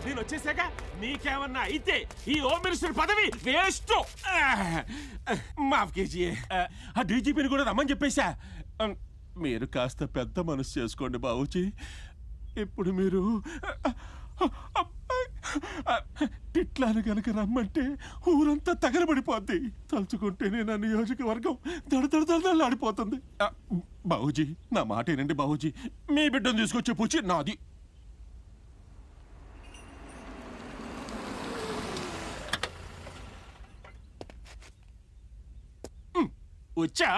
నేను వచ్చేసాక నీకేమన్నా అయితే ఈ హోమ్ మినిస్టర్ పదవి వేస్ట్. మాఫ్ కేజీ. ఆ డీజీపీని కూడా రమ్మని చెప్పేశా. మీరు కాస్త పెద్ద మనసు చేసుకోండి బాబుజీ. ఇప్పుడు మీరు ఇట్లాను కనుక రమ్మంటే ఊరంతా తగలబడిపోద్ది. తలుచుకుంటేనే నా నియోజకవర్గం దడదడదడలాడిపోతుంది. బాబుజీ నా మాట ఏనండి బాబుజీ. మీ బిడ్డను తీసుకొచ్చే పూచి నాది. వచ్చా?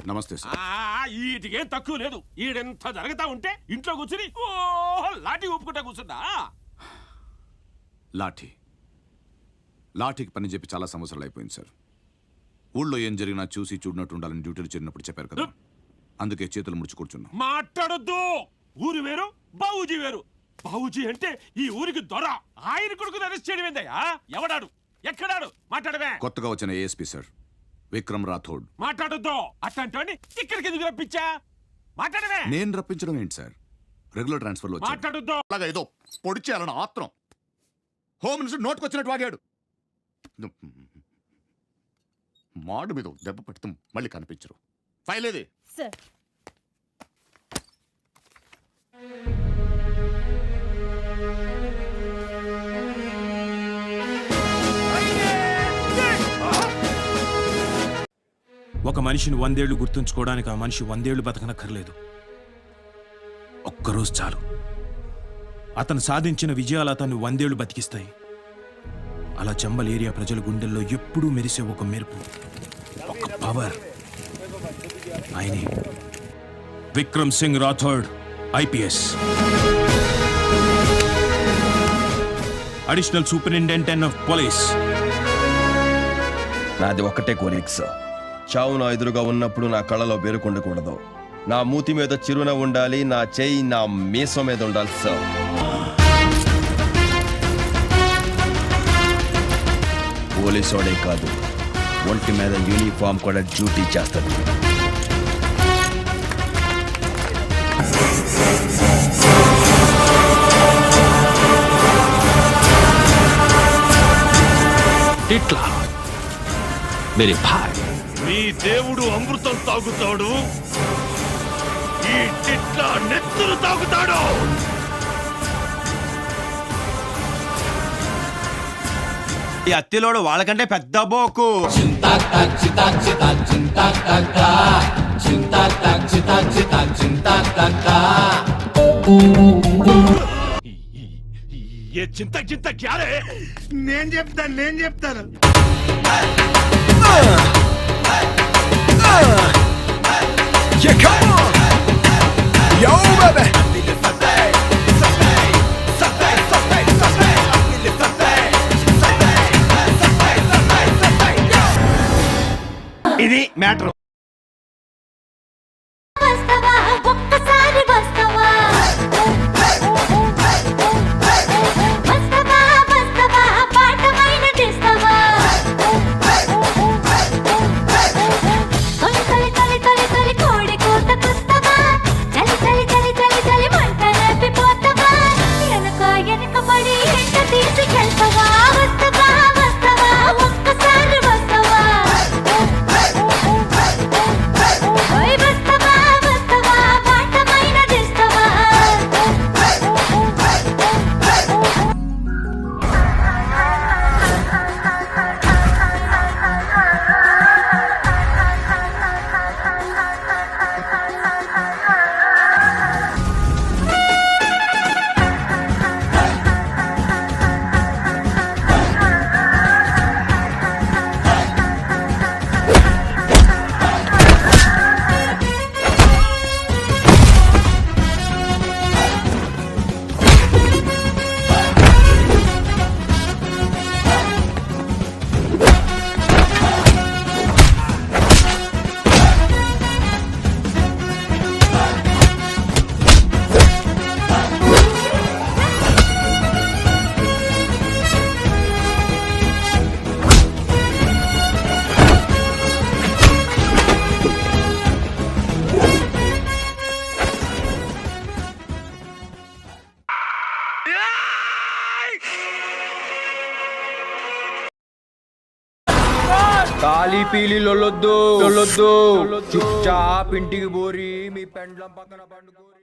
నమస్తే సార్. ఈటికేం తక్కువ లేదు. ఈడెంత జరుగుతా ఉంటే ఇంట్లో కూర్చుని లాఠీ ఊపుకుంటా కూర్చుందా? లాఠీకి పని చెప్పి చాలా సంవత్సరాలు అయిపోయింది సార్. ఊళ్ళో ఏం జరిగినా చూసి చూడనట్టు ఉండాలని డ్యూటీలు చేరినప్పుడు చెప్పారు కదా, అందుకే చేతులు ముడుచు కూర్చున్నా. మాట్లాడొద్దు. ఊరు వేరు, బాబుజీ వేరు. బాబుజీ అంటే ఈ ఊరికి దొర. ఆయన కొడుకుని అరెస్ట్ చేయడం ఏందయ్యా? ఎవడాడు? ఎక్కడాడు? మాట్లాడవే. కొత్తగా వచ్చిన ఏఎస్పీ సార్, విక్రమ్ రాథోడ్. మాట్లాడొద్దు. అట్లాంటి ఇక్కడికి ఎందుకు రప్పించా? మాట్లాడవే. నేను రప్పించడం ఏంటి సార్, రెగ్యులర్ ట్రాన్స్ఫర్ లో. మాట్లాడొద్దు. అలాగా ఏదో పొడి చేయాలని ఆత్రం. Home minister నోటుకొచ్చినట్టు వాగాడు. మాడు మీద దెబ్బ పెడుతూ మళ్ళీ కనిపించరు. ఫైల్ ఏది సార్? ఒక మనిషిని 100 ఏళ్లు గుర్తుంచుకోవడానికి ఆ మనిషి 100 ఏళ్లు బతకనక్కర్లేదు. ఒక్కరోజు చాలు. అతను సాధించిన విజయాలు అతన్ని 100 ఏళ్లు బతికిస్తాయి. అలా చంబల్ ఏరియా ప్రజల గుండెల్లో ఎప్పుడూ మెరిసే ఒక మెరుపు, ఒక పవర్. ఆయనే Vikram Singh Rathod, IPS, additional superintendent of police. నాది ఒక్కటే కోరిక సార్, చావు నా ఎదురుగా ఉన్నప్పుడు నా కళ్ళలో బెరుకుండకూడదు. నా మూతి మీద చిరునవ్వు ఉండాలి, నా చెయ్యి నా మీసం మీద ఉండాలి సార్. పోలీసోడే కాదు, ఒంటి మీద యూనిఫామ్ కూడా డ్యూటీ చేస్తుంది. ఇట్లా మేరే భాయ్, మీ దేవుడు అమృతం తాగుతాడు, ఈ టిట్ల నెత్తురు తాగుతాడు. ఈ అత్తిలోడు వాళ్ళకంటే పెద్ద బోకు. ఏ చింత చింత క్యారే? నేను చెప్తాను. Yeah, come on! Yo, baby! ఇది మ్యాటర్. కాలి పీలి లొల్లొద్దు చుప్ చాప్ ఇంటికి బోరి మీ పెండ్లం పక్కన పండుకోరి.